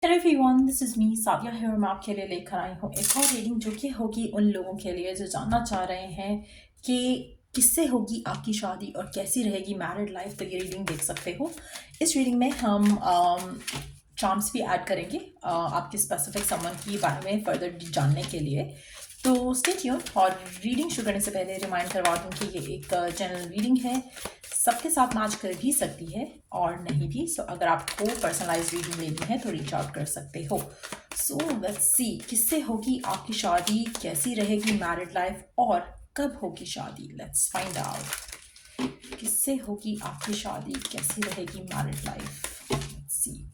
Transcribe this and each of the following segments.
Hello everyone, this is me Sadia है और मैं आपके लिए लेकर आई हूँ एक और रीडिंग जो कि होगी उन लोगों के लिए जो जानना चाह रहे हैं कि किससे होगी आपकी शादी और कैसी रहेगी मैरिड लाइफ। तो ये रीडिंग देख सकते हो। इस रीडिंग में हम चार्म्स भी ऐड करेंगे आपके स्पेसिफिक समवन की बारे में फर्दर जानने के लिए। तो स्टे ट्यून। और रीडिंग शुरू करने से पहले रिमाइंड करवा दूँ कि ये एक जनरल रीडिंग है, सबके साथ मैच कर भी सकती है और नहीं भी। सो अगर आपको पर्सनलाइज रीडिंग लेनी है तो रीच आउट कर सकते हो। सो लेट्स सी किससे होगी आपकी शादी, कैसी रहेगी मैरिड लाइफ और कब होगी शादी। लेट्स फाइंड आउट किससे होगी आपकी शादी, कैसी रहेगी मैरिड लाइफ। Let's see.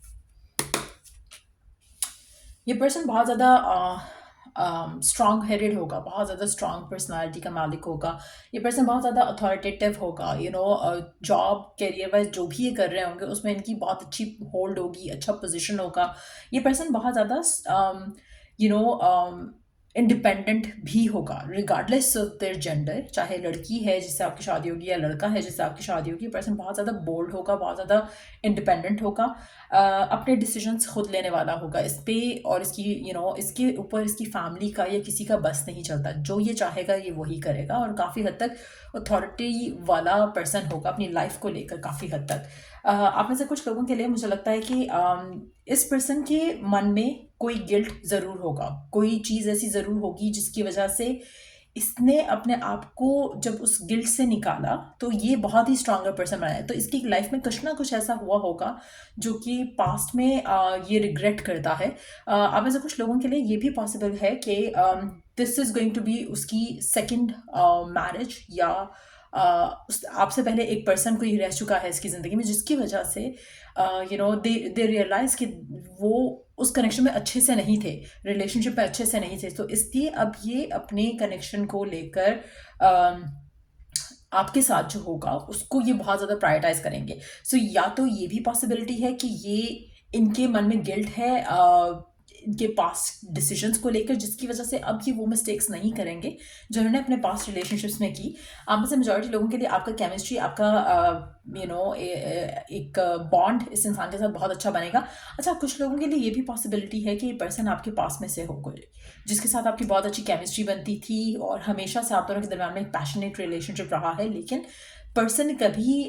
ये पर्सन बहुत ज़्यादा स्ट्रॉन्ग हेडेड होगा, बहुत ज़्यादा स्ट्रॉन्ग पर्सनालिटी का मालिक होगा। ये पर्सन बहुत ज़्यादा अथॉरिटेटिव होगा। जॉब करियर वाइज जो भी ये कर रहे होंगे उसमें इनकी बहुत अच्छी होल्ड होगी, अच्छा पोजीशन होगा। ये पर्सन बहुत ज़्यादा यू नो इंडिपेंडेंट भी होगा रिगार्डलेस ऑफ देयर जेंडर। चाहे लड़की है जिससे आपकी शादी होगी या लड़का है जिससे आपकी शादी होगी, पर्सन बहुत ज़्यादा बोल्ड होगा, बहुत ज़्यादा इंडिपेंडेंट होगा। अपने डिसीजंस खुद लेने वाला होगा इस पे। और इसकी इसके ऊपर इसकी फैमिली का या किसी का बस नहीं चलता। जो ये चाहेगा ये वही करेगा और काफ़ी हद तक अथॉरिटी वाला पर्सन होगा अपनी लाइफ को लेकर काफ़ी हद तक। आप में से कुछ लोगों के लिए मुझे लगता है कि इस पर्सन के मन में कोई गिल्ट ज़रूर होगा, कोई चीज़ ऐसी ज़रूर होगी जिसकी वजह से इसने अपने आप को जब उस गिल्ट से निकाला तो ये बहुत ही स्ट्रांगर पर्सन बना है। तो इसकी लाइफ में कुछ ना कुछ ऐसा हुआ होगा जो कि पास्ट में ये रिग्रेट करता है। अब ऐसे कुछ लोगों के लिए ये भी पॉसिबल है कि this is going to be उसकी सेकंड मैरिज, या आपसे पहले एक पर्सन कोई रह चुका है इसकी ज़िंदगी में जिसकी वजह से दे रियलाइज कि वो उस कनेक्शन में अच्छे से नहीं थे, रिलेशनशिप में अच्छे से नहीं थे। तो इसलिए अब ये अपने कनेक्शन को लेकर आपके साथ जो होगा उसको ये बहुत ज़्यादा प्रायोरिटाइज करेंगे। सो या तो ये भी पॉसिबिलिटी है कि ये इनके मन में गिल्ट है इनके पास्ट डिसीजंस को लेकर, जिसकी वजह से अब ये वो मिस्टेक्स नहीं करेंगे जो उन्होंने अपने पास्ट रिलेशनशिप्स में की। आप में से मेजॉरिटी लोगों के लिए आपका केमिस्ट्री, आपका एक बॉन्ड इस इंसान के साथ बहुत अच्छा बनेगा। अच्छा, कुछ लोगों के लिए ये भी पॉसिबिलिटी है कि ये पर्सन आपके पास में से हो कोई जिसके साथ आपकी बहुत अच्छी केमिस्ट्री बनती थी और हमेशा से आप दोनों के दरमियान में एक पैशनेट रिलेशनशिप रहा है, लेकिन पर्सन कभी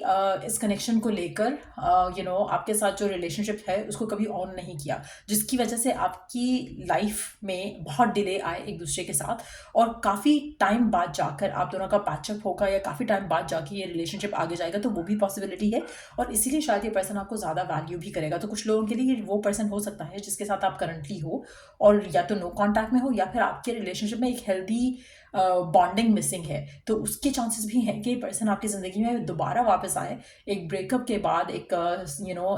इस कनेक्शन को लेकर आपके साथ जो रिलेशनशिप है उसको कभी ऑन नहीं किया, जिसकी वजह से आपकी लाइफ में बहुत डिले आए एक दूसरे के साथ और काफ़ी टाइम बाद जाकर आप दोनों का पैचअप होगा या काफ़ी टाइम बाद जाके ये रिलेशनशिप आगे जाएगा। तो वो भी पॉसिबिलिटी है और इसीलिए शायद ये पर्सन आपको ज़्यादा वैल्यू भी करेगा। तो कुछ लोगों के लिए वो पर्सन हो सकता है जिसके साथ आप करंटली हो और या तो नो कॉन्टैक्ट में हो या फिर आपके रिलेशनशिप में एक हेल्दी बॉन्डिंग मिसिंग है। तो उसके चांसेस भी हैं कि पर्सन आपकी ज़िंदगी में दोबारा वापस आए एक ब्रेकअप के बाद, एक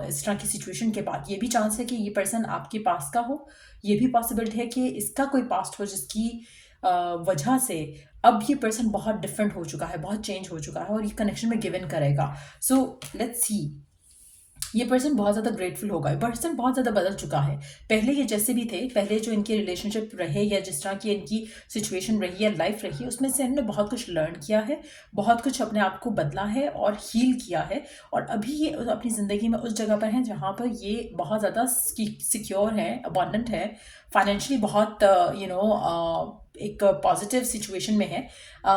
इस तरह की सिचुएशन के बाद। ये भी चांस है कि ये पर्सन आपके पास का हो। ये भी पॉसिबिलिटी है कि इसका कोई पास्ट हो जिसकी वजह से अब ये पर्सन बहुत डिफरेंट हो चुका है, बहुत चेंज हो चुका है और ये कनेक्शन में गिव इन करेगा। So let's see. ये पर्सन बहुत ज़्यादा ग्रेटफुल होगा। ये पर्सन बहुत ज़्यादा बदल चुका है। पहले ये जैसे भी थे, पहले जो इनके रिलेशनशिप रहे या जिस तरह की इनकी सिचुएशन रही या लाइफ रही, उसमें से इन्होंने बहुत कुछ लर्न किया है, बहुत कुछ अपने आप को बदला है और हील किया है। और अभी ये अपनी ज़िंदगी में उस जगह पर हैं जहाँ पर ये बहुत ज़्यादा सिक्योर है, अबंडेंट है, फाइनेंशियली बहुत एक पॉजिटिव सिचुएशन में है।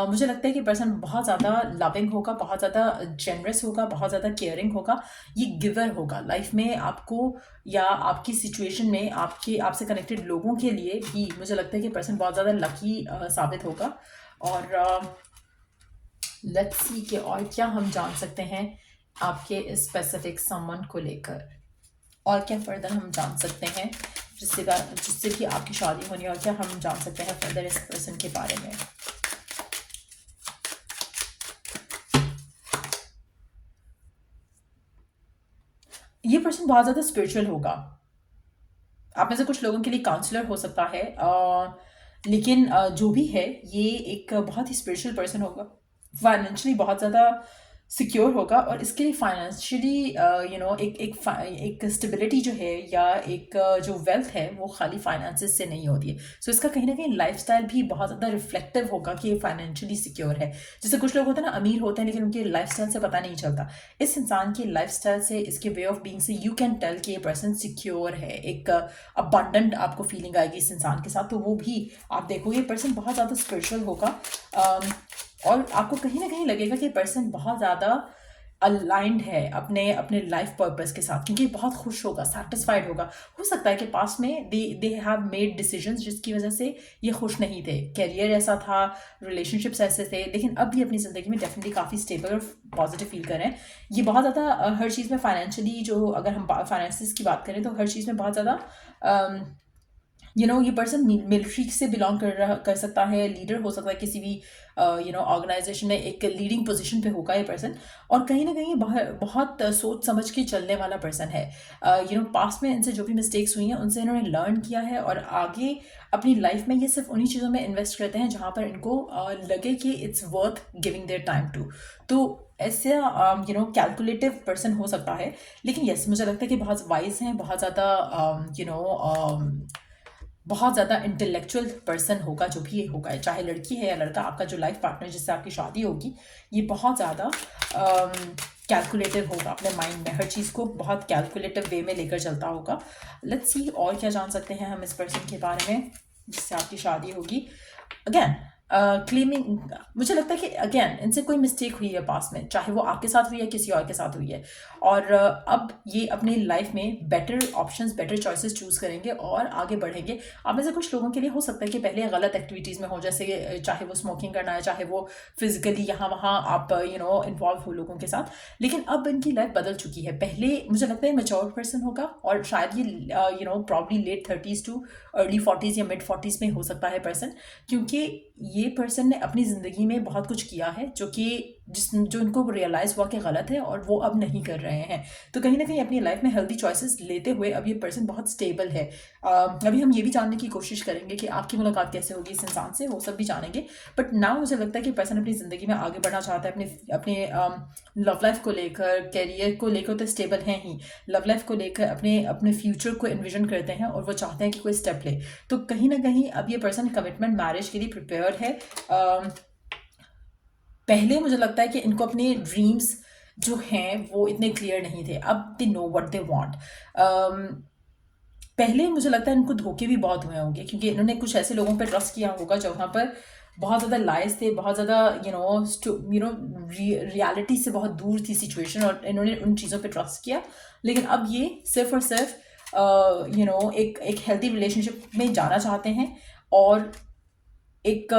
मुझे लगता है कि पर्सन बहुत ज़्यादा लविंग होगा, बहुत ज़्यादा जेनरस होगा, बहुत ज़्यादा केयरिंग होगा। ये गिवर होगा लाइफ में आपको या आपकी सिचुएशन में आपसे कनेक्टेड लोगों के लिए भी। मुझे लगता है कि पर्सन बहुत ज़्यादा लकी साबित होगा। और लेट्स सी कि और क्या हम जान सकते हैं आपके स्पेसिफिक समवन को लेकर, और क्या फर्दर हम जान सकते हैं जिससे कि आपकी शादी होनी है, और क्या हम जान सकते हैं फर्दर इस पर्सन के बारे में। ये पर्सन बहुत ज़्यादा स्पिरिचुअल होगा। आप में से कुछ लोगों के लिए काउंसलर हो सकता है, लेकिन जो भी है ये एक बहुत ही स्पिरिचुअल पर्सन होगा। फाइनेंशियली बहुत ज़्यादा सिक्योर होगा और इसके लिए फाइनेंशियली एक स्टेबिलिटी जो है या एक जो वेल्थ है वो खाली फाइनेंसेस से नहीं होती है। सो इसका कहीं ना कहीं लाइफस्टाइल भी बहुत ज़्यादा रिफ्लेक्टिव होगा कि ये फाइनेंशियली सिक्योर है। जैसे कुछ लोग होते हैं ना, अमीर होते हैं लेकिन उनके लाइफस्टाइल से पता नहीं चलता। इस इंसान की लाइफस्टाइल से, इसके वे ऑफ बीइंग से यू कैन टेल कि ये पर्सन सिक्योर है। एक अबंडेंट आपको फीलिंग आएगी इस इंसान के साथ, तो वो भी आप देखोगे ये पर्सन बहुत ज़्यादा स्पिरिचुअल होगा। और आपको कहीं ना कहीं लगेगा कि पर्सन बहुत ज़्यादा अलाइंड है अपने अपने लाइफ पर्पस के साथ, क्योंकि बहुत खुश होगा, सेटिस्फाइड होगा। हो सकता है कि पास में दे हैव मेड डिसीजंस जिसकी वजह से ये खुश नहीं थे, कैरियर ऐसा था, रिलेशनशिप्स ऐसे थे, लेकिन अब भी अपनी ज़िंदगी में डेफिनेटली काफ़ी स्टेबल और पॉजिटिव फील कर रहे हैं। ये बहुत ज़्यादा हर चीज़ में फाइनेंशियली, जो अगर हम फाइनेंसिस की बात करें तो हर चीज़ में बहुत ज़्यादा ये पर्सन मिलिट्री से बिलोंग कर सकता है, लीडर हो सकता है किसी भी ऑर्गेनाइजेशन में, एक लीडिंग पोजीशन पे होगा ये पर्सन। और कहीं ना कहीं बहुत सोच समझ के चलने वाला पर्सन है। पास्ट में इनसे जो भी मिस्टेक्स हुई हैं उनसे इन्होंने लर्न किया है और आगे अपनी लाइफ में ये सिर्फ उन्हीं चीज़ों में इन्वेस्ट करते हैं जहाँ पर इनको लगे कि it's worth giving their time to. तो ऐसे कैलकुलेटिव पर्सन हो सकता है, लेकिन यस मुझे लगता है कि बहुत वाइज हैं, बहुत ज़्यादा बहुत ज़्यादा इंटेलेक्चुअल पर्सन होगा जो भी ये होगा, चाहे लड़की है या लड़का। आपका जो लाइफ पार्टनर जिससे आपकी शादी होगी ये बहुत ज़्यादा कैलकुलेटिव होगा, अपने माइंड में हर चीज़ को बहुत कैलकुलेटिव वे में लेकर चलता होगा। लेट्स सी और क्या जान सकते हैं हम इस पर्सन के बारे में जिससे आपकी शादी होगी। अगेन क्लेमिंग, मुझे लगता है कि अगेन इनसे कोई मिस्टेक हुई है पास में, चाहे वो आपके साथ हुई है किसी और के साथ हुई है, और अब ये अपनी लाइफ में better options, better choices choose करेंगे और आगे बढ़ेंगे। आप में से कुछ लोगों के लिए हो सकता है कि पहले गलत एक्टिविटीज़ में हो, जैसे चाहे वो स्मोकिंग करना है, चाहे वो फिजिकली यहाँ वहाँ आप इन्वॉल्व हो लोगों के साथ, लेकिन अब इनकी लाइफ बदल चुकी है। पहले मुझे लगता है मेच्योर पर्सन होगा और शायद ये probably late 30s too early 40s या मिड 40s में हो सकता है पर्सन, क्योंकि ये पर्सन ने अपनी ज़िंदगी में बहुत कुछ किया है जो इनको रियलाइज़ हुआ कि गलत है और वो अब नहीं कर रहे हैं। तो कहीं ना कहीं अपनी लाइफ में हेल्दी चॉइसेस लेते हुए अब ये पर्सन बहुत स्टेबल है। अभी हम ये भी जानने की कोशिश करेंगे कि आपकी मुलाकात कैसे होगी इस इंसान से, वो सब भी जानेंगे। बट नाउ मुझे लगता है कि पर्सन अपनी ज़िंदगी में आगे बढ़ना चाहता है, अपने लव लाइफ को लेकर, कैरियर को लेकर तो स्टेबल हैं ही, लव लाइफ को लेकर अपने अपने फ्यूचर को इन्विजन करते हैं और वो चाहते हैं कि कोई स्टेप ले। तो कहीं ना कहीं अब ये पर्सन कमिटमेंट, मैरिज के लिए प्रिपेयर्ड है। पहले मुझे लगता है कि इनको अपने ड्रीम्स जो हैं वो इतने क्लियर नहीं थे, अब they know what they want. पहले मुझे लगता है इनको धोखे भी बहुत हुए होंगे, क्योंकि इन्होंने कुछ ऐसे लोगों पर ट्रस्ट किया होगा जहाँ पर बहुत ज़्यादा लाइज थे, बहुत ज़्यादा रियलिटी से बहुत दूर थी सिचुएशन, और इन्होंने उन चीज़ों पे ट्रस्ट किया। लेकिन अब ये सिर्फ और सिर्फ एक हेल्दी रिलेशनशिप में जाना चाहते हैं और एक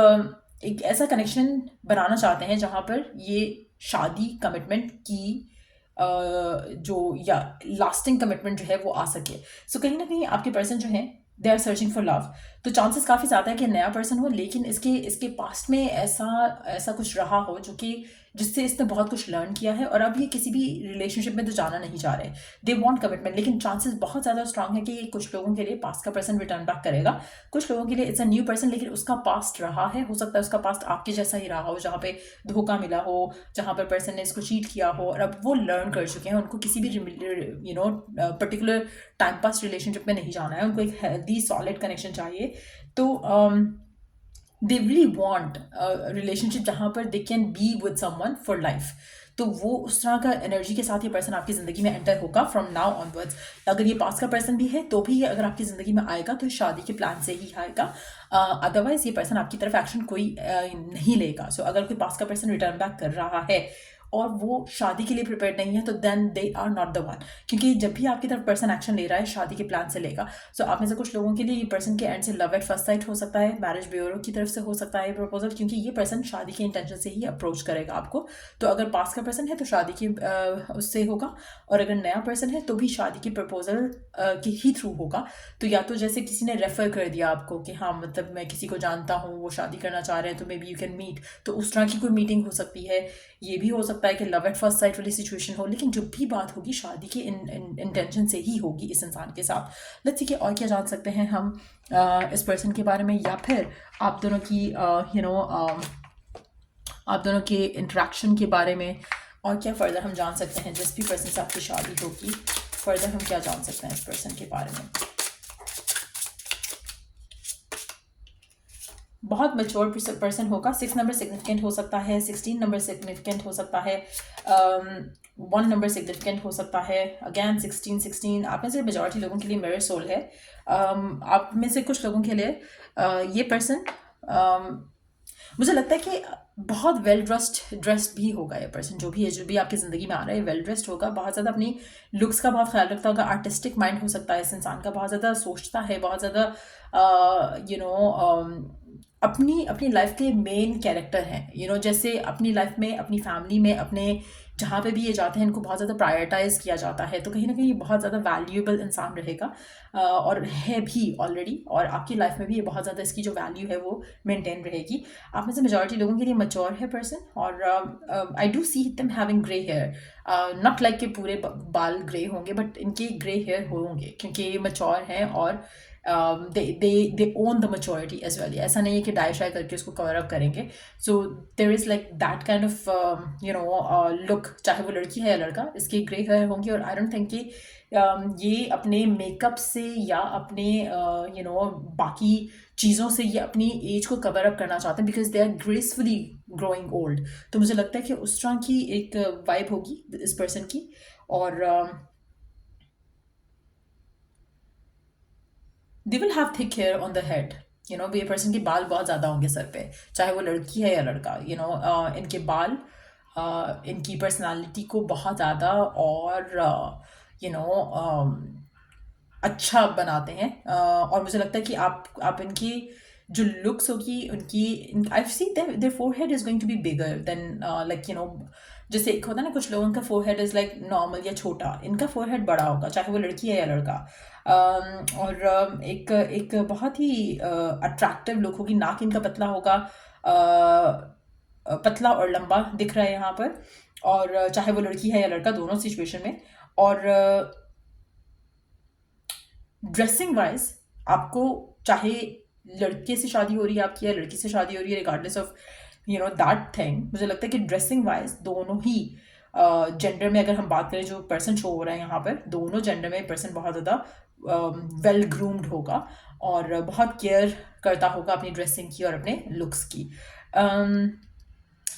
एक ऐसा कनेक्शन बनाना चाहते हैं जहाँ पर ये शादी कमिटमेंट की जो या लास्टिंग कमिटमेंट जो है वो आ सके। सो कहीं ना कहीं आपके पर्सन जो हैं they are searching for love. तो चांसेस काफ़ी ज़्यादा है कि नया पर्सन हो, लेकिन इसके पास्ट में ऐसा कुछ रहा हो जो कि जिससे इसने बहुत कुछ लर्न किया है, और अब ये किसी भी रिलेशनशिप में तो जाना नहीं चाह रहे, दे वांट कमिटमेंट। लेकिन चांसेस बहुत ज़्यादा स्ट्रांग है कि कुछ लोगों के लिए पास्ट का पर्सन रिटर्न बैक करेगा, कुछ लोगों के लिए इट्स अ न्यू पर्सन, लेकिन उसका पास्ट रहा है, हो सकता है उसका पास्ट आपके जैसा ही रहा हो, जहाँ पे धोखा मिला हो, जहाँ पर पर्सन ने इसको चीट किया हो, और अब वो लर्न कर चुके हैं, उनको किसी भी पर्टिकुलर टाइम पास रिलेशनशिप में नहीं जाना है, उनको एक हेल्दी सॉलिड कनेक्शन चाहिए। तो दे रियली वांट रिलेशनशिप जहाँ पर they can be with someone for life. तो वो उस तरह का एनर्जी के साथ ये पर्सन आपकी ज़िंदगी में एंटर होगा फ्रॉम नाउ ऑनवर्ड्स। अगर ये पास का पर्सन भी है तो भी ये अगर आपकी ज़िंदगी में आएगा तो शादी के प्लान से ही आएगा, अदरवाइज ये पर्सन आपकी तरफ एक्शन कोई नहीं लेगा। सो अगर कोई पास का पर्सन रिटर्न बैक कर रहा है और वो शादी के लिए प्रिपेयर्ड नहीं है तो then they are not the one, क्योंकि जब भी आपकी तरफ पर्सन एक्शन ले रहा है शादी के प्लान से लेगा। सो आप में से कुछ लोगों के लिए ये पर्सन के एंड से लव एट फर्स्ट साइट हो सकता है, मैरिज ब्यूरो की तरफ से हो सकता है प्रपोजल, क्योंकि ये पर्सन शादी के इंटेंशन से ही अप्रोच करेगा आपको। तो अगर पास का पर्सन है तो शादी की उससे होगा, और अगर नया पर्सन है तो भी शादी की प्रपोजल के ही थ्रू होगा। तो या तो जैसे किसी ने रेफर कर दिया आपको कि हाँ मतलब मैं किसी को जानता हूँ, वो शादी करना चाह रहे हैं, तो maybe you can meet, तो उस तरह की कोई मीटिंग हो सकती है। ये भी हो सकता है कि लव एट फर्स्ट साइट वाली सिचुएशन हो, लेकिन जो भी बात होगी शादी के इंटेंशन से ही होगी इस इंसान के साथ। लेट्स सी कि और क्या जान सकते हैं हम इस पर्सन के बारे में, या फिर आप दोनों की आप दोनों के इंटरेक्शन के बारे में, और क्या फर्दर हम जान सकते हैं जिस भी पर्सन से आपकी शादी होगी, फर्दर हम क्या जान सकते हैं इस पर्सन के बारे में? बहुत मेच्योर पर्सन होगा। 6 नंबर सिग्निफिकेंट हो सकता है, 16 नंबर सिग्निफिकेंट हो सकता है, 1 नंबर सिग्निफिकेंट हो सकता है, अगैन 16 आप में से मेजॉरिटी लोगों के लिए मिरर सोल है। आप में से कुछ लोगों के लिए ये पर्सन मुझे लगता है कि बहुत वेल ड्रेस्ड भी होगा ये पर्सन, जो भी है, जो भी आपकी ज़िंदगी में आ रहा है, वेल ड्रेस्ड होगा, बहुत ज़्यादा अपनी लुक्स का बहुत ख्याल रखता होगा, आर्टिस्टिक माइंड हो सकता है इस इंसान का, बहुत ज़्यादा सोचता है, बहुत ज़्यादा अपनी अपनी लाइफ के मेन कैरेक्टर हैं, जैसे अपनी लाइफ में, अपनी फैमिली में, अपने जहाँ पे भी ये जाते हैं इनको बहुत ज़्यादा प्रायोरिटाइज किया जाता है, तो कहीं ना कहीं ये बहुत ज़्यादा वैल्यूएबल इंसान रहेगा, और है भी ऑलरेडी, और आपकी लाइफ में भी ये बहुत ज़्यादा इसकी जो वैल्यू है वो मेंटेन रहेगी। आप में से मेजॉरिटी लोगों के लिए मैच्योर है पर्सन, और I do see them having grey hair, not like के पूरे बाल ग्रे होंगे, बट इनके ग्रे हेयर होंगे क्योंकि ये मैच्योर हैं, और they own the maturity as well। ऐसा नहीं है कि डाई शाई करके उसको कवर अप करेंगे। So there is like that kind of look, चाहे वो लड़की है या लड़का, इसके ग्रे हेयर होंगे, और आई डोंट थिंक कि ये अपने मेकअप से या अपने बाकी चीज़ों से ये अपनी एज को कवर अप करना चाहते हैं, because they are gracefully growing old. तो मुझे लगता है कि उस तरह की एक वाइब होगी इस पर्सन की, और they will have thick hair on the head, ये पर्सन के बाल बहुत ज़्यादा होंगे सर पे, चाहे वो लड़की है या लड़का, इनके बाल इनकी पर्सनालिटी को बहुत ज़्यादा और अच्छा बनाते हैं, और मुझे लगता है कि आप इनकी जो लुक्स होगी उनकी, I see their forehead is going to be bigger than like जैसे एक होता है ना, कुछ लोगों का फोरहेड इज़ लाइक नॉर्मल या छोटा, इनका फोरहेड बड़ा होगा, चाहे वो लड़की है या लड़का। और एक बहुत ही अट्रैक्टिव लुक होगी, नाक इनका पतला होगा, पतला और लंबा दिख रहा है यहाँ पर, और चाहे वो लड़की है या लड़का, दोनों सिचुएशन में। और ड्रेसिंग वाइज आपको, चाहे लड़के से शादी हो रही है आपकी या लड़की से शादी हो रही है, रिगार्डलेस ऑफ दैट थिंग, मुझे लगता है कि ड्रेसिंग वाइज दोनों ही जेंडर में, अगर हम बात करें जो पर्सन शो हो रहा है यहाँ पर, दोनों जेंडर में पर्सन बहुत ज़्यादा वेल ग्रूम्ड होगा, और बहुत केयर करता होगा अपनी ड्रेसिंग की और अपने लुक्स की।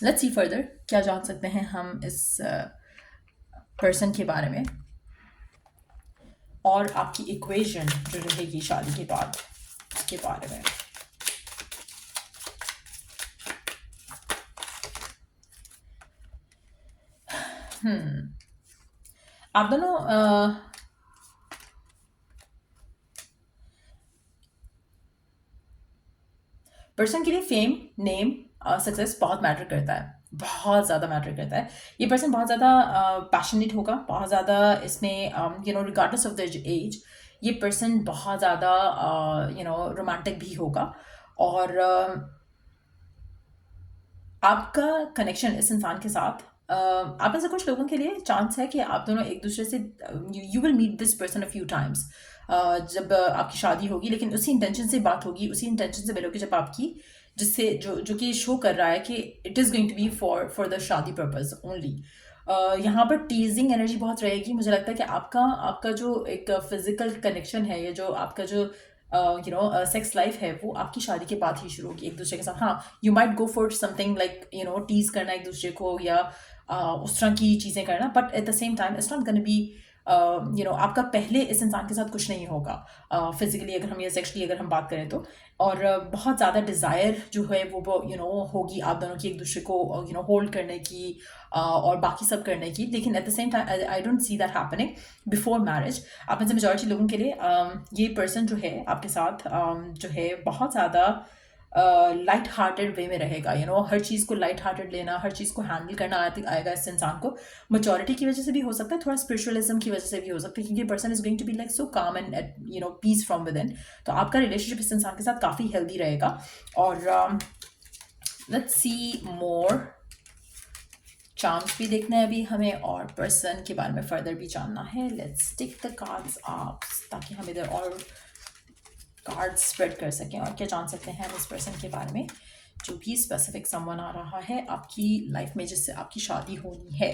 लेट्स सी फर्दर क्या जान सकते हैं हम इस पर्सन के बारे में, और आपकी इक्वेशन जो रहेगी शादी के बाद के बारे में। आप दोनों पर्सन के लिए फेम, नेम, सक्सेस बहुत मैटर करता है, बहुत ज़्यादा मैटर करता है। ये पर्सन बहुत ज़्यादा पैशनेट होगा, बहुत ज़्यादा इसमें रिगार्डलेस ऑफ द एज, ये पर्सन बहुत ज़्यादा रोमांटिक भी होगा, और आपका कनेक्शन इस इंसान के साथ, आप में से कुछ लोगों के लिए चांस है कि आप दोनों एक दूसरे से, you will meet this person a few times जब आपकी शादी होगी, लेकिन उसी इंटेंशन से बात होगी, उसी इंटेंशन से मिलोगे जब आपकी, जिससे जो कि शो कर रहा है कि it is going to be for the shaadi purpose only. यहाँ पर टीजिंग एनर्जी बहुत रहेगी। मुझे लगता है कि आपका जो एक फिजिकल कनेक्शन है, या जो आपका जो सेक्स लाइफ है, वो आपकी शादी के बाद ही शुरू होगी एक दूसरे के साथ। हाँ, you might go for something like tease करना एक दूसरे को, या उस तरह की चीज़ें करना, but at the same time it's not gonna be आपका पहले इस इंसान के साथ कुछ नहीं होगा फिजिकली, अगर हम या सेक्सुअली अगर हम बात करें तो। और बहुत ज़्यादा डिज़ायर जो है वो होगी आप दोनों की एक दूसरे को होल्ड करने की, और बाकी सब करने की, लेकिन at the same time I don't see that happening before marriage. आप में से मेजॉरिटी लोगों के लिए ये पर्सन जो है आपके साथ जो है बहुत ज़्यादा लाइट हार्टेड वे में रहेगा, हर चीज़ को लाइट हार्टेड लेना, हर चीज़ को हैंडल करना आएगा इस इंसान को। मैच्योरिटी की वजह से भी हो सकता है, थोड़ा स्पिरिचुअलिज्म की वजह से भी हो सकता है, क्योंकि person is going to be like so calm and peace from within. तो आपका रिलेशनशिप इस इंसान के साथ काफ़ी हेल्दी रहेगा। और लेट्स सी मोर, चांस भी देखना है अभी हमें, और पर्सन के बारे में फर्दर भी जानना है। Let's take the cards up, ताकि हम इधर और कार्ड स्प्रेड कर सकें, और क्या जान सकते हैं हम इस पर्सन के बारे में जो भी स्पेसिफिक समवन आ रहा है आपकी लाइफ में जिससे आपकी शादी होनी है।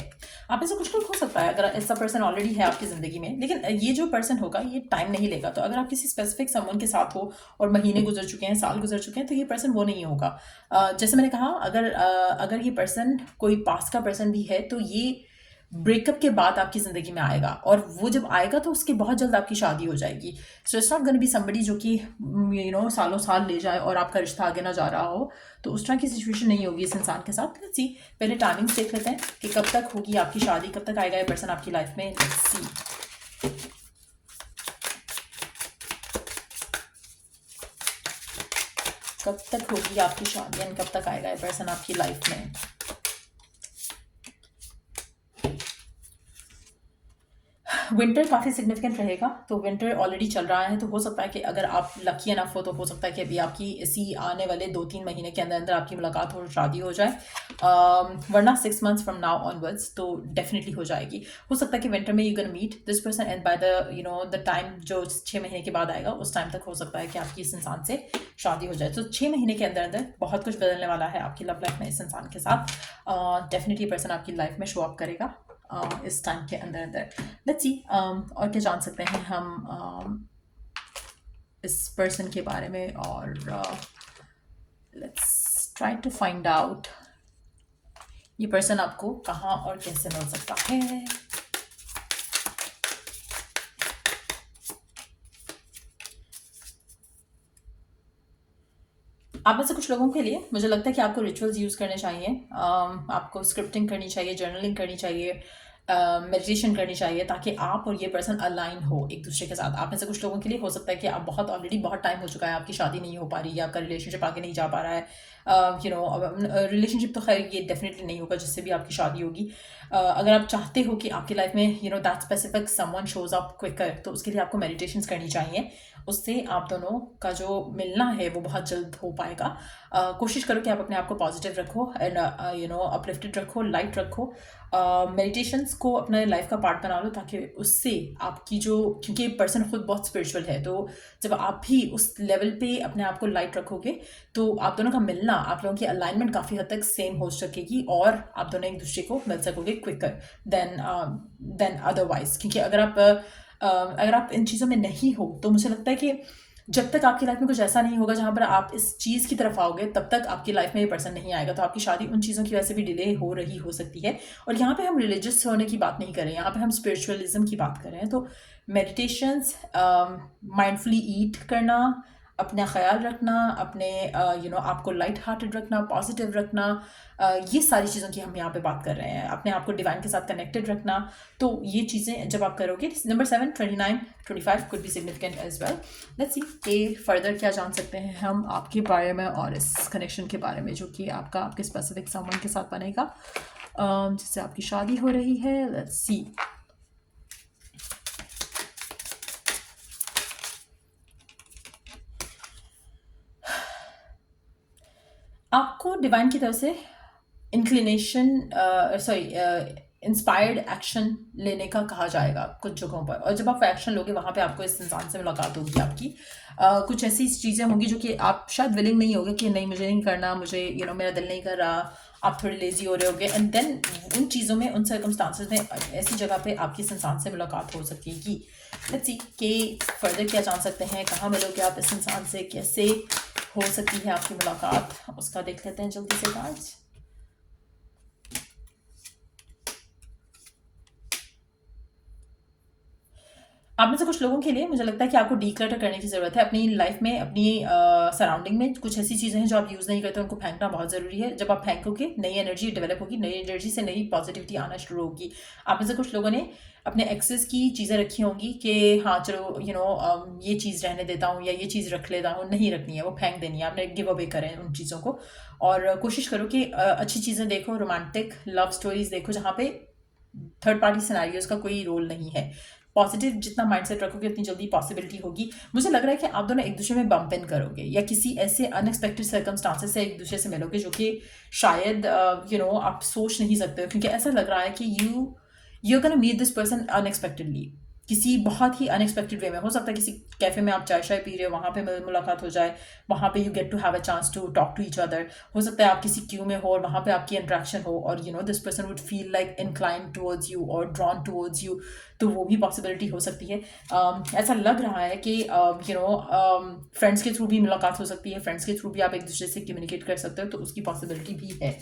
आप में से कुछ लोग हो सकता है अगर ऐसा पर्सन ऑलरेडी है आपकी ज़िंदगी में, लेकिन ये जो पर्सन होगा ये टाइम नहीं लेगा। तो अगर आप किसी स्पेसिफिक समवन के साथ हो और महीने गुजर चुके हैं, साल गुजर चुके हैं, तो ये पर्सन वो नहीं होगा। जैसे मैंने कहा, अगर ये पर्सन कोई पास का पर्सन भी है तो ये ब्रेकअप के बाद आपकी ज़िंदगी में आएगा, और वो जब आएगा तो उसके बहुत जल्द आपकी शादी हो जाएगी। So it's not gonna be somebody जो कि सालों साल ले जाए और आपका रिश्ता आगे ना जा रहा हो। तो उस तरह की सिचुएशन नहीं होगी इस इंसान के साथ। लेट्स सी, पहले टाइमिंग्स देख लेते हैं कि कब तक होगी आपकी शादी, कब तक आएगा ये पर्सन आपकी लाइफ में। लेट्स सी, कब तक होगी आपकी शादी एंड कब तक आएगा ये पर्सन आपकी लाइफ में। विंटर काफ़ी सिग्निफिकेंट रहेगा। तो विंटर ऑलरेडी चल रहा है, तो हो सकता है कि अगर आप लकी इनफ हो तो हो सकता है कि अभी आपकी इसी आने वाले 2-3 महीने के अंदर अंदर आपकी मुलाकात हो, शादी हो जाए। वरना 6 months फ्रॉम नाउ ऑनवर्ड्स तो डेफिनेटली हो जाएगी। हो सकता है कि विंटर में you can meet this person and by the time जो 6 महीने के बाद आएगा उस टाइम तक हो सकता है कि आपकी इस इंसान से शादी हो जाए। तो 6 महीने के अंदर अंदर बहुत कुछ बदलने वाला है आपकी लव लाइफ में इस इंसान के साथ। डेफिनेटली पर्सन आपकी लाइफ में शो अप करेगा इस टाइम के अंदर अंदर। लेट्स सी, और क्या जान सकते हैं हम इस पर्सन के बारे में, और let's try to find out ये पर्सन आपको कहाँ और कैसे मिल सकता है। आप में से कुछ लोगों के लिए मुझे लगता है कि आपको रिचुअल्स यूज़ करने चाहिए, आपको स्क्रिप्टिंग करनी चाहिए, जर्नलिंग करनी चाहिए, मेडिटेशन करनी चाहिए, ताकि आप और ये पर्सन अलाइन हो एक दूसरे के साथ। आप में से कुछ लोगों के लिए हो सकता है कि आप ऑलरेडी बहुत टाइम हो चुका है, आपकी शादी नहीं हो पा रही, या आपका रिलेशनशिप आगे नहीं जा पा रहा है। रिलेशनशिप तो खैर ये डेफिनेटली नहीं होगा जिससे भी आपकी शादी होगी। अगर आप चाहते हो कि आपकी लाइफ में that specific someone shows up quicker, तो उसके लिए आपको मेडिटेशंस करनी चाहिए। उससे आप दोनों का जो मिलना है वो बहुत जल्द हो पाएगा। कोशिश करो कि आप अपने आप को पॉजिटिव रखो एंड अपलिफ्टेड रखो, लाइट रखो। मेडिटेशंस को अपने लाइफ का पार्ट बना लो, ताकि उससे आपकी क्योंकि पर्सन खुद बहुत स्पिरिचुअल है, तो जब आप भी उस लेवल पे अपने आप को लाइट रखोगे तो आप दोनों का मिलना, आप लोगों की अलाइनमेंट काफ़ी हद तक सेम हो सकेगी, और आप दोनों एक दूसरे को मिल सकोगे क्विकर देन अदरवाइज। क्योंकि अगर आप इन चीज़ों में नहीं हो तो मुझे लगता है कि जब तक आपकी लाइफ में कुछ ऐसा नहीं होगा जहाँ पर आप इस चीज़ की तरफ आओगे, तब तक आपकी लाइफ में ये पर्सन नहीं आएगा। तो आपकी शादी उन चीज़ों की वजह से भी डिले हो रही हो सकती है। और यहाँ पे हम रिलीजियस होने की बात नहीं कर रहे हैं, यहाँ पे हम स्पिरिचुअलिज्म की बात कर रहे हैं। तो मेडिटेशंस, माइंडफुली ईट करना, अपना ख्याल रखना, अपने आपको लाइट हार्टेड रखना, पॉजिटिव रखना, ये सारी चीज़ों की हम यहाँ पे बात कर रहे हैं। अपने आप को डिवाइन के साथ कनेक्टेड रखना, तो ये चीज़ें जब आप करोगे। Number 7, 29, 25 could be significant as well. Let's see कि फर्दर क्या जान सकते हैं हम आपके बारे में और इस कनेक्शन के बारे में जो कि आपके स्पेसिफिक समवन के साथ बनेगा, जिससे आपकी शादी हो रही है। लेट्स सी, आपको डिवाइन की तरफ से इंस्पायर्ड एक्शन लेने का कहा जाएगा कुछ जगहों पर, और जब आप एक्शन लोगे वहाँ पे आपको इस इंसान से मुलाकात होगी आपकी। कुछ ऐसी चीज़ें होंगी जो कि आप शायद विलिंग नहीं होगे कि नहीं मुझे नहीं करना, मुझे मेरा दिल नहीं कर रहा, आप थोड़े लेजी हो रहे होगे, एंड देन उन चीज़ों में, उन सर्कमस्टांसेस में ऐसी जगह पे आपकी इस इंसान से मुलाकात हो सकेगी। लेट्स सी कि फर्दर क्या जान सकते हैं, कहाँ मिलोगे आप इस इंसान से, कैसे हो सकती है आपकी मुलाकात, उसका देख लेते हैं जल्दी से कार्ड्स। आप में से कुछ लोगों के लिए मुझे लगता है कि आपको डीक्लटर करने की ज़रूरत है अपनी लाइफ में, अपनी सराउंडिंग में। कुछ ऐसी चीज़ें हैं जो आप यूज़ नहीं करते, उनको फेंकना बहुत ज़रूरी है। जब आप फेंकोगे नई एनर्जी डेवलप होगी, नई एनर्जी से नई पॉजिटिविटी आना शुरू होगी। आप में से कुछ लोगों ने अपने एक्सेस की चीज़ें रखी होंगी कि हाँ चलो ये चीज़ रहने देता हूँ या ये चीज़ रख लेता हूँ, नहीं रखनी है, वो फेंक देनी है, आपने गिव अवे करें उन चीज़ों को। और कोशिश करो कि अच्छी चीज़ें देखो, रोमांटिक लव स्टोरीज देखो जहाँ पे थर्ड पार्टी सिनेरियोज का कोई रोल नहीं है। पॉजिटिव जितना माइंडसेट रखोगे उतनी जल्दी पॉसिबिलिटी होगी। मुझे लग रहा है कि आप दोनों एक दूसरे में बम्प इन करोगे, या किसी ऐसे अनएक्सपेक्टेड सर्कमस्टांसेस से एक दूसरे से मिलोगे जो कि शायद आप सोच नहीं सकते हो, क्योंकि ऐसा लग रहा है कि you gonna meet this person unexpectedly. किसी बहुत ही अनएक्सपेक्टेड वे में। हो सकता है किसी कैफ़े में आप चाय पी रहे हो, वहाँ पे मुलाकात हो जाए, वहाँ पे you get to have a chance to talk to each other. हो सकता है आप किसी क्यू में हो और वहाँ पे आपकी इंट्रैक्शन हो और this person would feel like incline towards you और ड्रॉन टुवर्ड्स यू, तो वो भी पॉसिबिलिटी हो सकती है। ऐसा लग रहा है कि फ्रेंड्स के थ्रू भी मुलाकात हो सकती है, फ्रेंड्स के थ्रू भी आप एक दूसरे से कम्युनिकेट कर सकते हो, तो उसकी पॉसिबिलिटी भी है।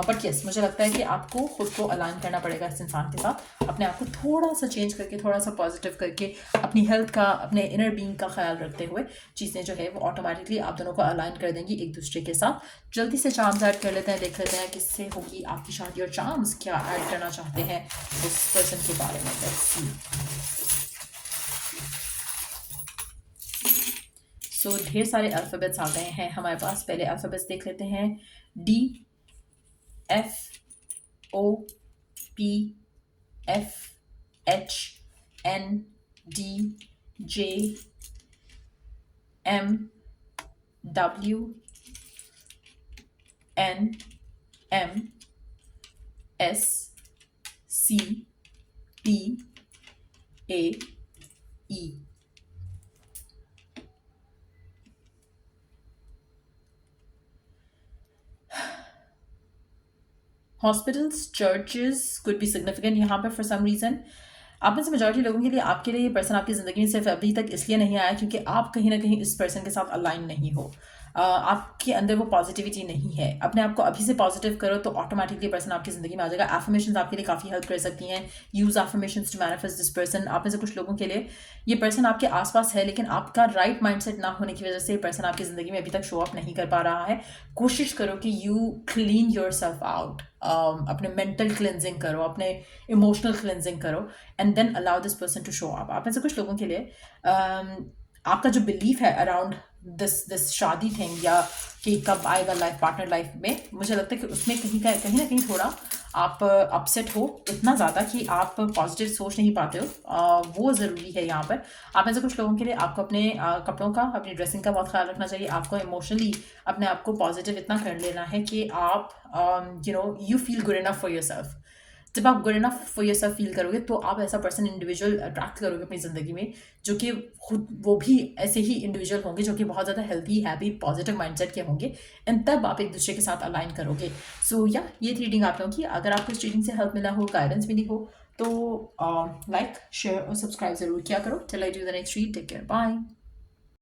बट यस, मुझे लगता है कि आपको खुद को अलाइन करना पड़ेगा इस इंसान के साथ, अपने आप को थोड़ा सा चेंज करके, थोड़ा सा पॉजिटिव करके, अपनी हेल्थ का, अपने इनर बीइंग का ख्याल रखते हुए चीज़ें जो है वो ऑटोमेटिकली आप दोनों को अलाइन कर देंगी एक दूसरे के साथ। जल्दी से चार्म्स ऐड कर लेते हैं, देख लेते हैं किससे होगी आपकी शादी, और चार्म्स क्या ऐड करना चाहते हैं उस पर्सन के बारे में। Let's see. सो ढेर सारे अल्फ़ाबेट्स आ गए हैं हमारे पास। पहले अल्फ़ाबेट्स देख लेते हैं। D, F, O, P, F, H, N, D, J, M, W, N, M, S, C, P, A, E. Hospitals, churches could be significant यहाँ पर फॉर सम रीज़न। आप में से मेजॉरिटी लोगों के लिए, आपके लिए ये पर्सन आपकी ज़िंदगी में सिर्फ अभी तक इसलिए नहीं आया क्योंकि आप कहीं ना कहीं इस पर्सन के साथ अलाइन नहीं हो। आपके अंदर वो पॉजिटिविटी नहीं है। अपने आप को अभी से पॉजिटिव करो तो ऑटोमेटिकली पर्सन आपकी ज़िंदगी में आ जाएगा। एफर्मेशंस आपके लिए काफ़ी हेल्प कर सकती हैं। Use affirmations to manifest this person. आप में से कुछ लोगों के लिए ये पर्सन आपके आसपास है, लेकिन आपका राइट माइंडसेट ना होने की वजह से ये पर्सन आपकी ज़िंदगी में अभी तक शो अप नहीं कर पा रहा है। कोशिश करो कि you clean yourself out. अपने मेंटल क्लेंजिंग करो, अपने इमोशनल क्लेंजिंग करो, and then allow this person to show up. आप में से कुछ लोगों के लिए आपका जो बिलीफ है अराउंड दिस शादी थिंग, या कि कब आएगा लाइफ पार्टनर लाइफ में, मुझे लगता है कि उसमें कहीं ना कहीं थोड़ा आप अपसेट हो, इतना ज़्यादा कि आप पॉजिटिव सोच नहीं पाते हो। वो ज़रूरी है यहाँ पर। आप में से कुछ लोगों के लिए आपको अपने कपड़ों का, अपनी ड्रेसिंग का बहुत ख्याल रखना चाहिए। आपको इमोशनली अपने आप को पॉजिटिव इतना कर लेना है कि आप you feel good enough for your self. जब आप good enough for your self feel करोगे तो आप ऐसा पर्सन, इंडिविजुअल अट्रैक्ट करोगे अपनी ज़िंदगी में, जो कि खुद वो भी ऐसे ही इंडिविजुअल होंगे जो कि बहुत ज़्यादा हेल्थी, हैप्पी, पॉजिटिव माइंडसेट के होंगे, एंड तब आप एक दूसरे के साथ अलाइन करोगे। सो या ये थी रीडिंग आप लोगों की। अगर आपको इस रीडिंग से हेल्प मिला हो, गाइडेंस मिली हो, तो लाइक, शेयर और सब्सक्राइब ज़रूर किया करो। Till I do the next read, take care, bye.